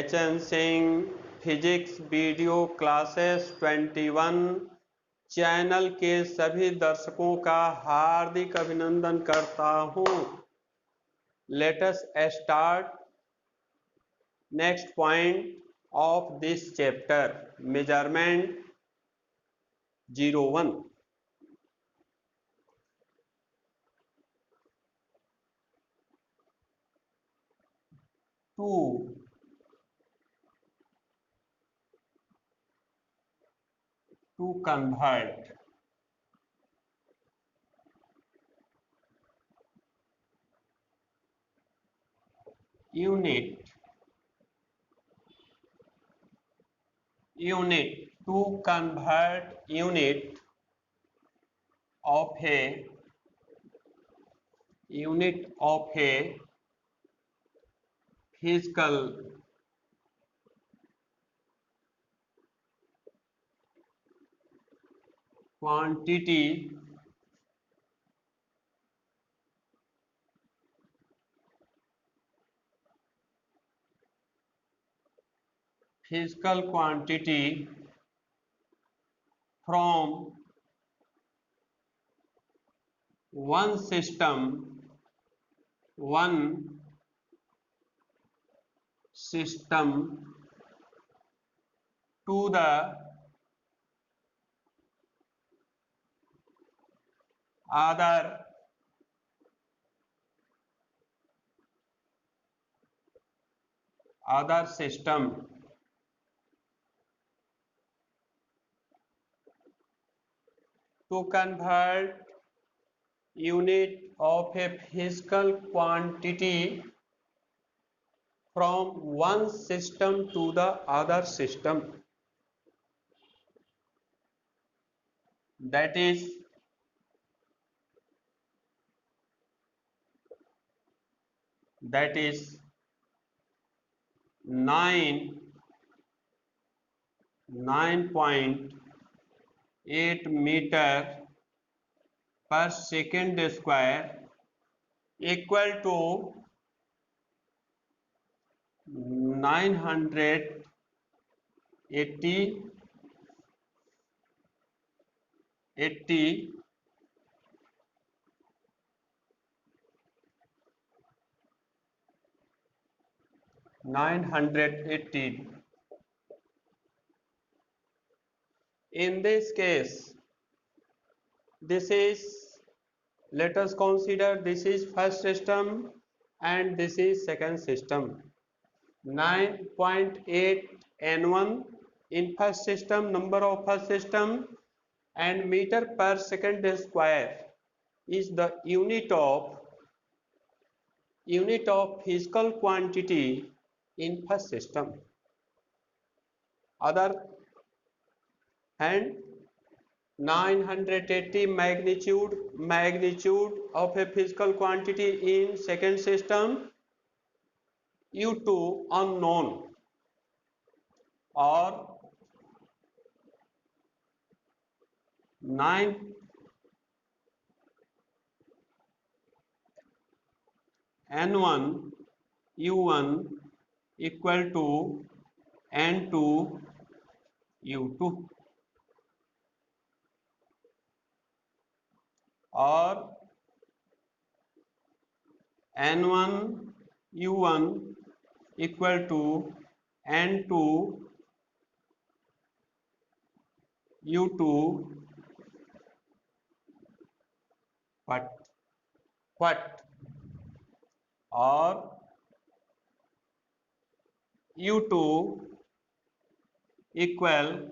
HN Singh physics video classes 21 channel के सभी दर्शकों का हार्दिक अभिनंदन करता हूं। Let us start next point of this chapter, measurement 01। to convert unit to convert unit of a physical quantity from one system to the other system to convert unit of a physical quantity from one system to the other system, that is 9.8 meter per second square equal to 980. In this case, this is, let us consider this is first system and this is second system. 9.8 N1 in first system, number of first system, and meter per second square is the unit of physical quantity in first system. Other hand, 980 magnitude of a physical quantity in second system, U2 unknown, or 9 N1 U1 equal to N2 U2, or N1 U1 equal to N2 U2 what, or U2 equal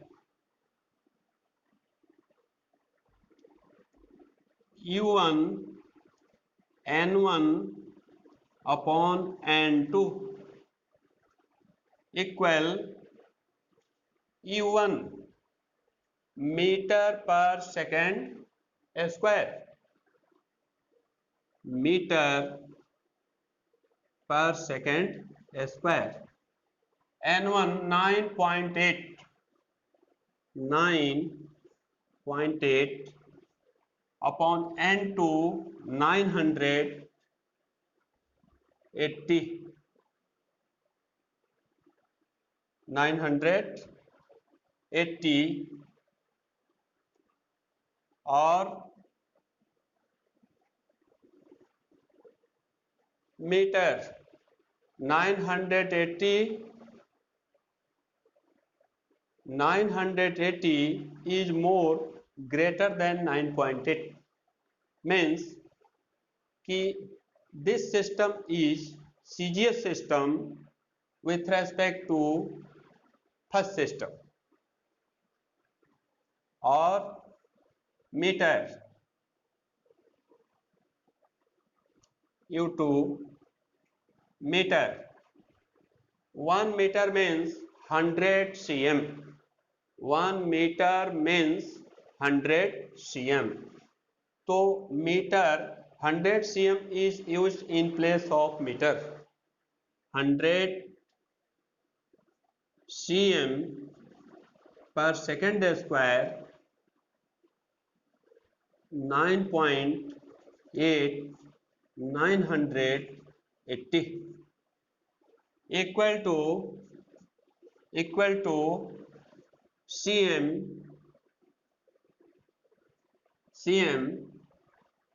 U1 N1 upon N2 equal U1 meter per second square, meter per second square. N1 9.8 upon N2 980. 980 or meter. 980 is more greater than 9.8, means कि this system is CGS system with respect to first system, or meter U2 meter. 1 meter means 100 cm. 1 meter means 100 cm. So meter 100 cm is used in place of meter. 100 cm per second square 9.8 980 equal to cm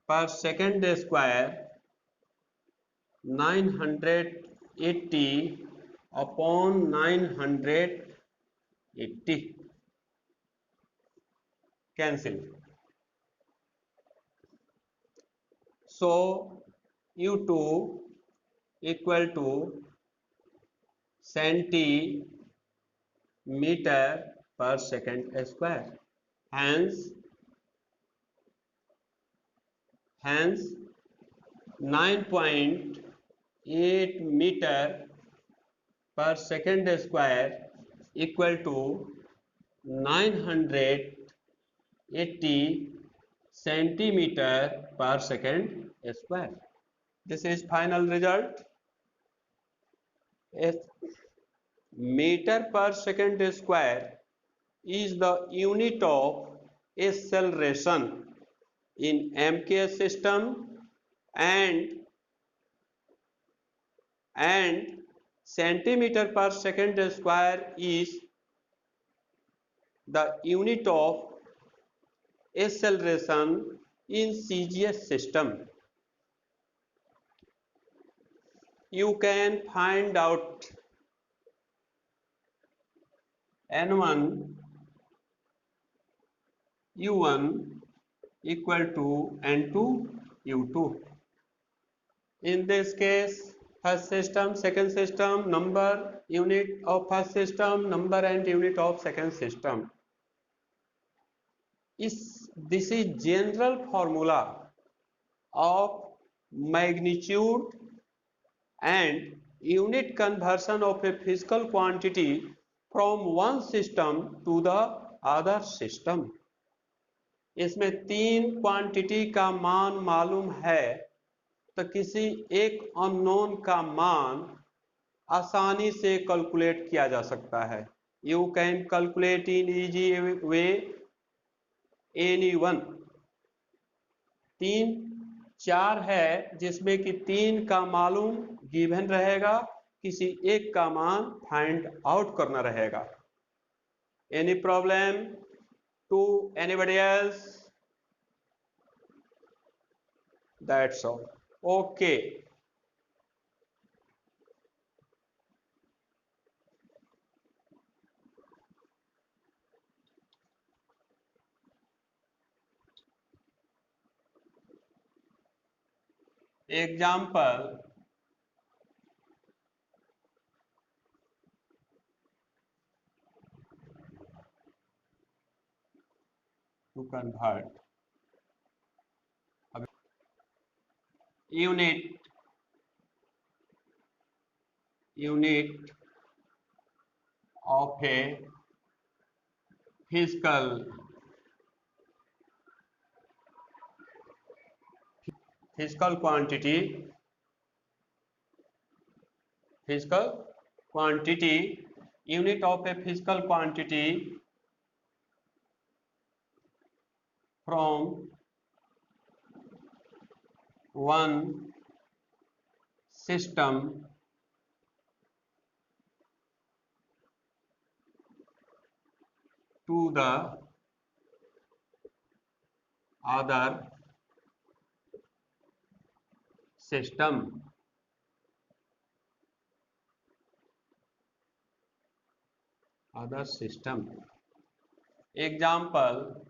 per second square 980 upon 980 cancel. So U2 equal to centimeter per second square. Hence 9.8 meter per second square equal to 980 centimeter per second square. This is final result. A meter per second square is the unit of acceleration in MKS system, and centimeter per second square is the unit of acceleration in CGS system. You can find out N1 U1 equal to N2 U2. In this case, first system, second system, number, unit of first system, number and unit of second system. This is general formula of magnitude and unit conversion of a physical quantity from one system to the other system. इसमें तीन quantity का मान मालूम है तो किसी एक unknown का मान आसानी से कैलकुलेट किया जा सकता है. You can calculate in easy way any one. तीन चार है जिसमें कि तीन का मालूम गिवन रहेगा, किसी एक का मान फाइंड आउट करना रहेगा. Any problem to anybody else? That's all. Okay. Example to convert unit of a physical quantity unit of a physical quantity from one system to the other system. Other system. Example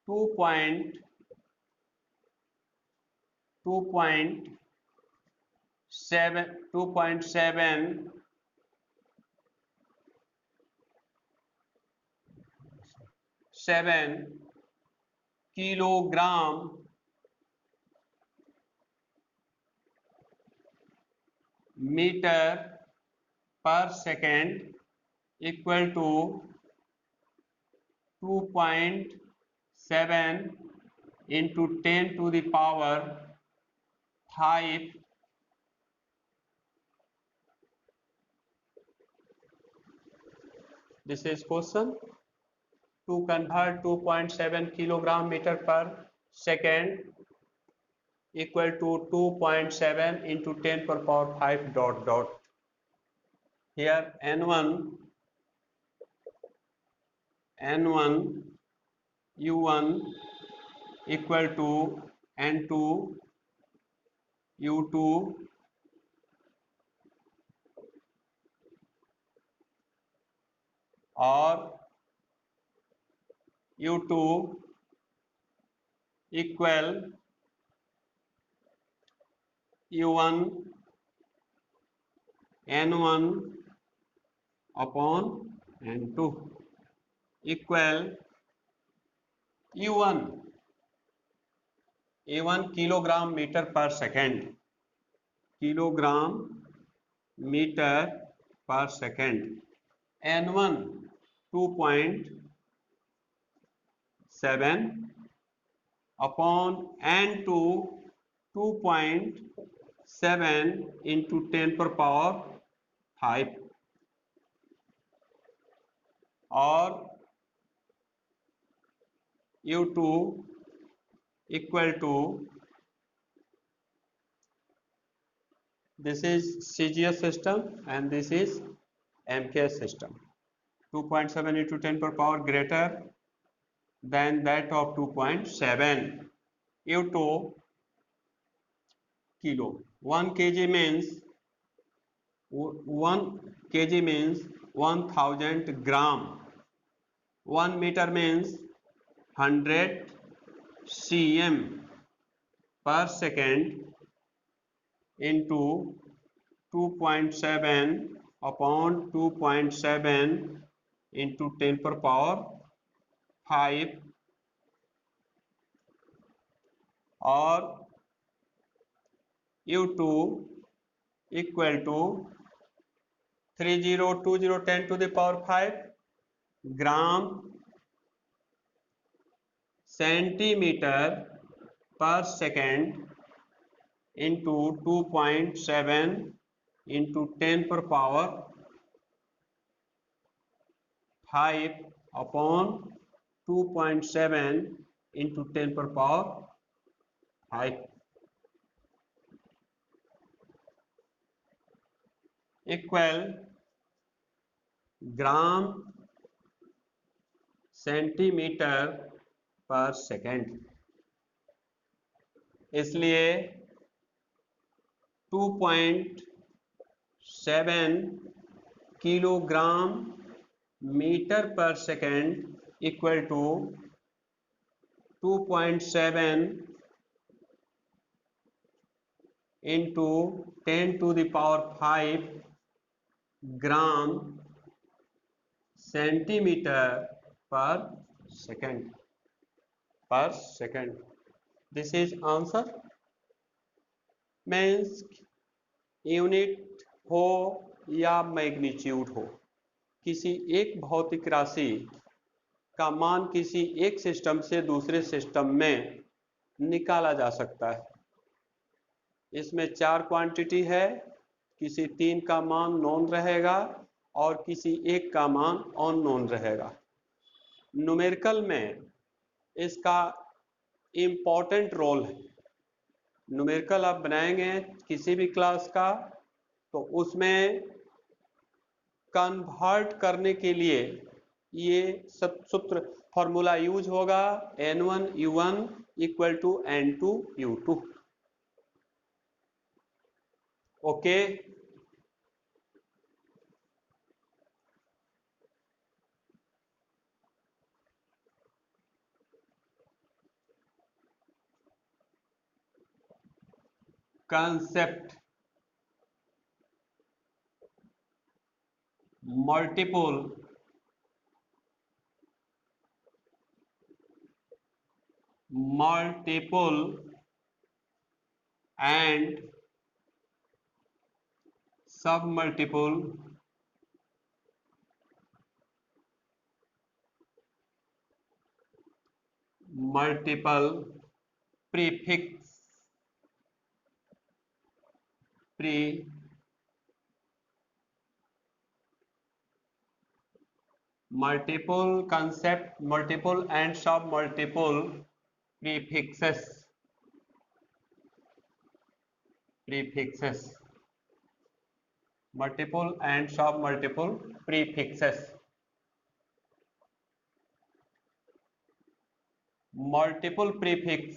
2.7 kilogram meter per second equal to 2.7 into 10 to the power 5. This is question. To convert 2.7 kilogram meter per second equal to 2.7 into 10 per power 5 dot dot. Here N1 U1 equal to N2 U2 or U2 equal U1 N1 upon N2 equal U1 kilogram meter per second, kilogram meter per second, N1 2.7 upon N2 2.7 into 10 per power 5 or U2 equal to, this is CGS system and this is MKS system. 2.7 into 10 per power greater than that of 2.7. U2 kilo. 1 kg means 1000 gram. 1 meter means 100 cm per second into 2.7 upon 2.7 into 10 per power 5 or U2 equal to 3020 10 to the power 5 gram centimeter per second into 2.7 into 10 per power 5 upon 2.7 into 10 per power 5 equal gram centimetre पर second. इसलिए 2.7 kilogram metre पर second equal to 2.7 into 10 to the power 5 gram centimetre per second. This is answer. Means unit हो या magnitude हो, किसी एक भौतिक राशि का मान किसी एक सिस्टम से दूसरे सिस्टम में निकाला जा सकता है. इसमें 4 क्वांटिटी है, किसी 3 का मान नोन रहेगा और किसी एक का मान अननोन रहेगा. न्यूमेरिकल में इसका इम्पोर्टेंट रोल है. न्यूमेरिकल आप बनाएंगे किसी भी क्लास का, तो उसमें कन्वर्ट करने के लिए ये सब सूत्र फॉर्मूला यूज होगा, N1 U1 equal to N2 U2। Okay, concept multiple and submultiple multiple prefix multiple concept multiple and submultiple prefixes multiple and submultiple prefixes multiple prefix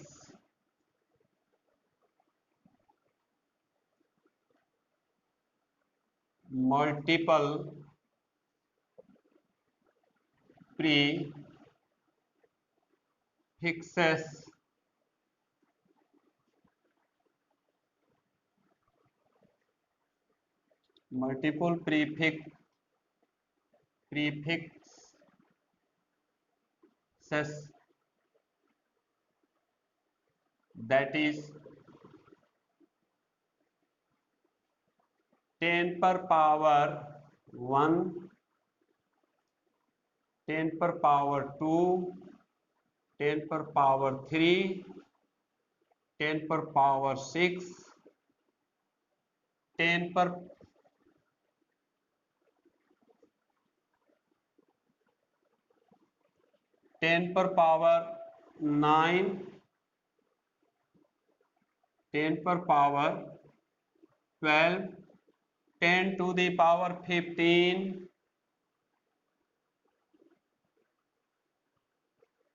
multiple prefixes multiple prefixes that is 10 per power 1, 10 per power 2, 10 per power 3, 10 per power 6, 10 per 10 per power 9, 10 per power 12, 10 to the power 15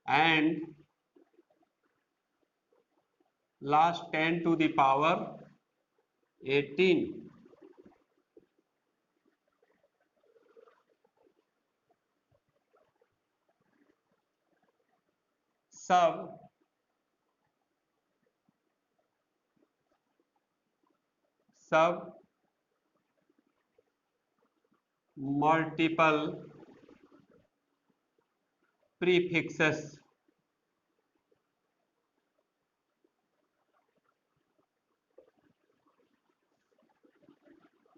and last 10 to the power 18। सब multiple prefixes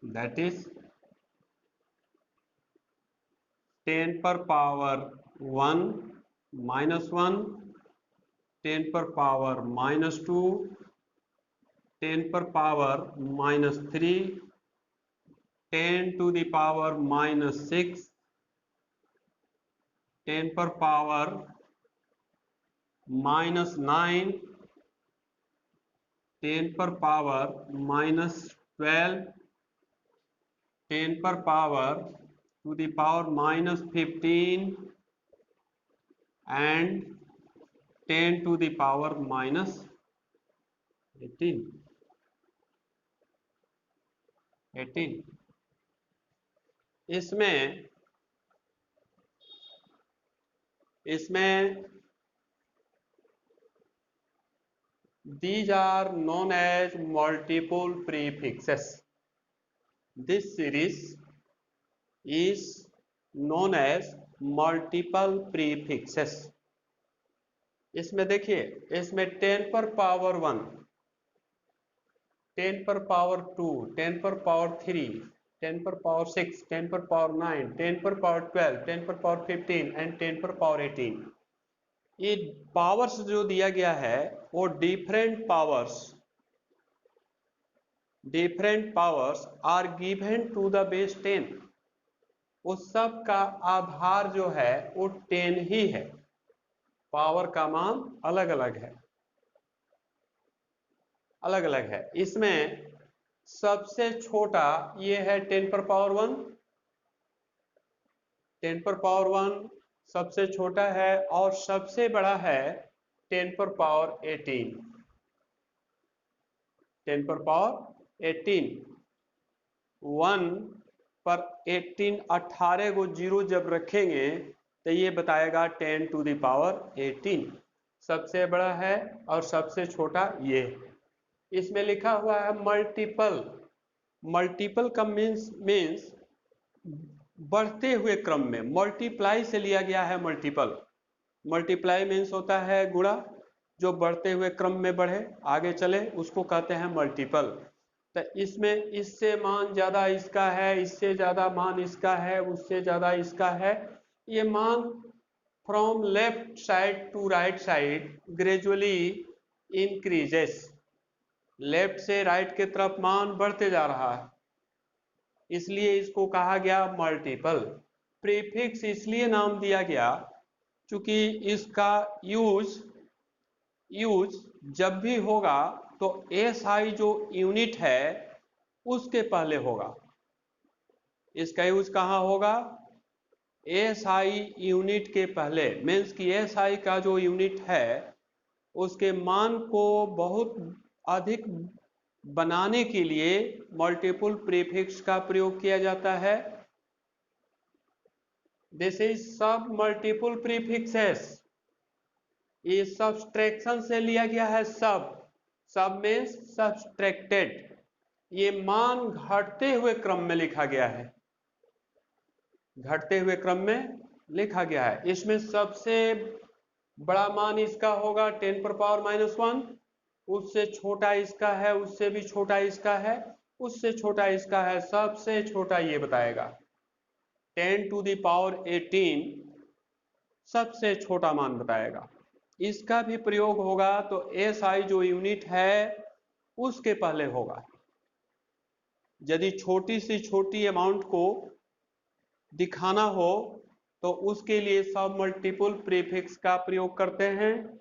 that is 10 per power 1 minus 1, 10 per power minus 2, 10 per power minus 3, 10 to the power minus 6, 10 per power minus 9, 10 per power minus 12, 10 per power to the power minus 15 and 10 to the power minus 18। इसमें these are known as multiple prefixes. This series is known as multiple prefixes। इसमें देखिए, इसमें 10 पर power 1, 10 पर power 2, 10 पर power 3, 10 पर power 6, 10 पर power 9, 10 पर पावर 12, 10 पर पावर 15 एंड 10 पर पावर 18। ये पावर्स जो दिया गया है वो different powers are given to the base 10। उस सब का आधार जो है वो 10 ही है, पावर का मान अलग अलग है। अलग अलग है। इसमें सबसे छोटा ये है 10 पर पावर 1, 10 पर पावर 1 सबसे छोटा है, और सबसे बड़ा है 10 पर पावर 18, 10 पर पावर 18। 1 पर 18 18 को जीरो जब रखेंगे तो ये बताएगा 10 टू द पावर 18। सबसे बड़ा है और सबसे छोटा ये। इसमें लिखा हुआ है मल्टीपल। मल्टीपल का मीन्स बढ़ते हुए क्रम में, मल्टीप्लाई से लिया गया है मल्टीपल। मल्टीप्लाई मीन्स होता है गुणा, जो बढ़ते हुए क्रम में बढ़े आगे चले उसको कहते हैं मल्टीपल। तो इसमें इससे मान ज्यादा इसका है, इससे ज्यादा मान इसका है, उससे ज्यादा इसका है। ये मान from left side to right side gradually increases. Left से राइट की तरफ मान बढ़ते जा रहा है, इसलिए इसको कहा गया मल्टीपल। प्रीफिक्स इसलिए नाम दिया गया क्योंकि इसका यूज जब भी होगा तो एसआई जो यूनिट है उसके पहले होगा। इसका यूज कहाँ होगा? एसआई यूनिट के पहले। मीन्स कि एसआई का जो यूनिट है उसके मान को बहुत अधिक बनाने के लिए मल्टीपल प्रीफिक्स का प्रयोग किया जाता है। दिस इज सब मल्टीपल प्रीफिक्सेस। ये सब्सट्रैक्शन से लिया गया है। सब मीन्स सब्सट्रैक्टेड। ये मान घटते हुए क्रम में लिखा गया है, घटते हुए क्रम में लिखा गया है। इसमें सबसे बड़ा मान इसका होगा 10 पर पावर -1, उससे छोटा इसका है, उससे भी छोटा इसका है, उससे छोटा इसका है, सबसे छोटा ये बताएगा 10 टू द पावर 18 सबसे छोटा मान बताएगा। इसका भी प्रयोग होगा तो एसआई जो यूनिट है उसके पहले होगा। यदि छोटी से छोटी अमाउंट को दिखाना हो तो उसके लिए सब मल्टीपल प्रीफिक्स का प्रयोग करते हैं,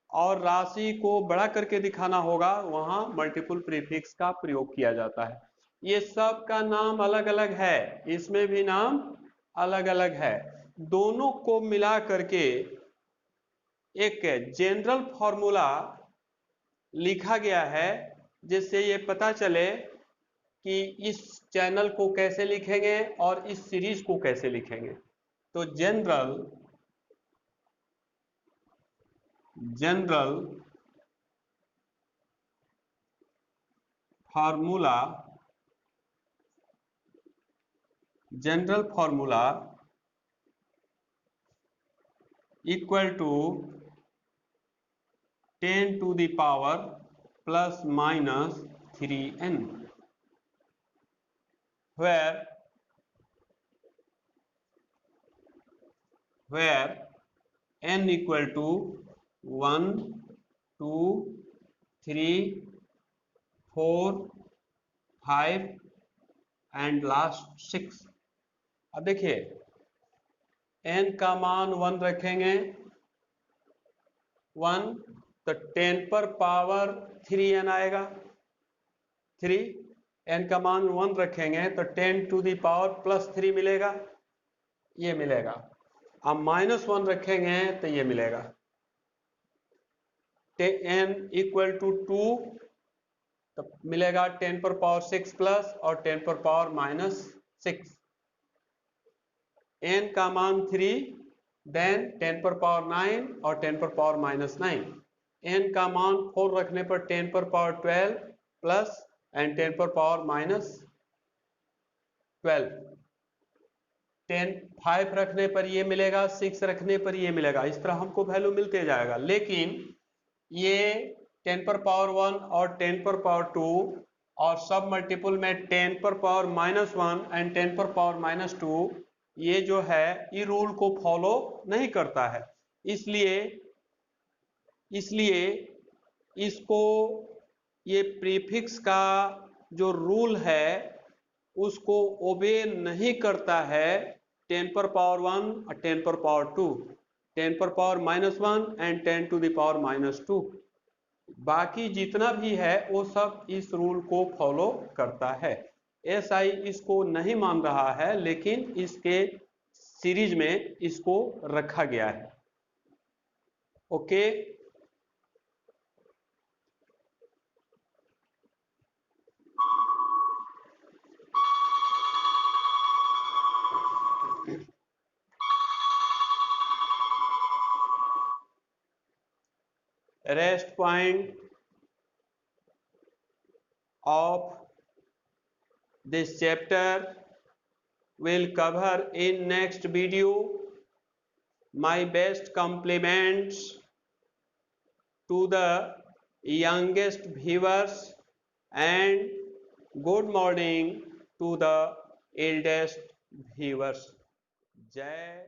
और राशि को बड़ा करके दिखाना होगा वहां मल्टीपल प्रीफिक्स का प्रयोग किया जाता है। ये सब का नाम अलग अलग है, इसमें भी नाम अलग अलग है। दोनों को मिला करके एक जनरल फॉर्मूला लिखा गया है, जिससे ये पता चले कि इस चैनल को कैसे लिखेंगे और इस सीरीज को कैसे लिखेंगे। तो general formula equal to 10 to the power ±3n, where n equal to 1 2 3 4 5 and last 6। अब देखिए n का मान 1 रखेंगे 1, तो 10 पर पावर 3n आएगा 3। n का मान 1 रखेंगे तो 10 टू द पावर +3 मिलेगा, ये मिलेगा। अब -1 रखेंगे तो ये मिलेगा। n इक्वल टू 2 तो मिलेगा 10 पर पावर 6 प्लस और 10 पर पावर -6। n का मान 3, देन 10 पर पावर 9 और 10 पर पावर -9। n का मान 4 रखने पर 10 पर पावर 12 प्लस एंड 10 पर पावर -12। 5 रखने पर ये मिलेगा, 6 रखने पर ये मिलेगा। इस तरह हमको वैल्यू मिलते जाएगा। लेकिन ये 10 पर पावर 1 और 10 पर पावर 2 और सब मल्टीपल में 10 पर पावर -1 एंड 10 पर पावर -2 ये जो है ये रूल को फॉलो नहीं करता है। इसलिए इसको ये प्रीफिक्स का जो रूल है उसको ओबे नहीं करता है। 10 पर पावर 1 और 10 पर पावर 2, 10 पर power -1 and 10 to the power -2। बाकी जितना भी है वो सब इस रूल को फॉलो करता है। एसआई इसको नहीं मान रहा है, लेकिन इसके सीरीज में इसको रखा गया है। Okay, rest point of this chapter will cover in next video. My best compliments to the youngest viewers and good morning to the eldest viewers. Jai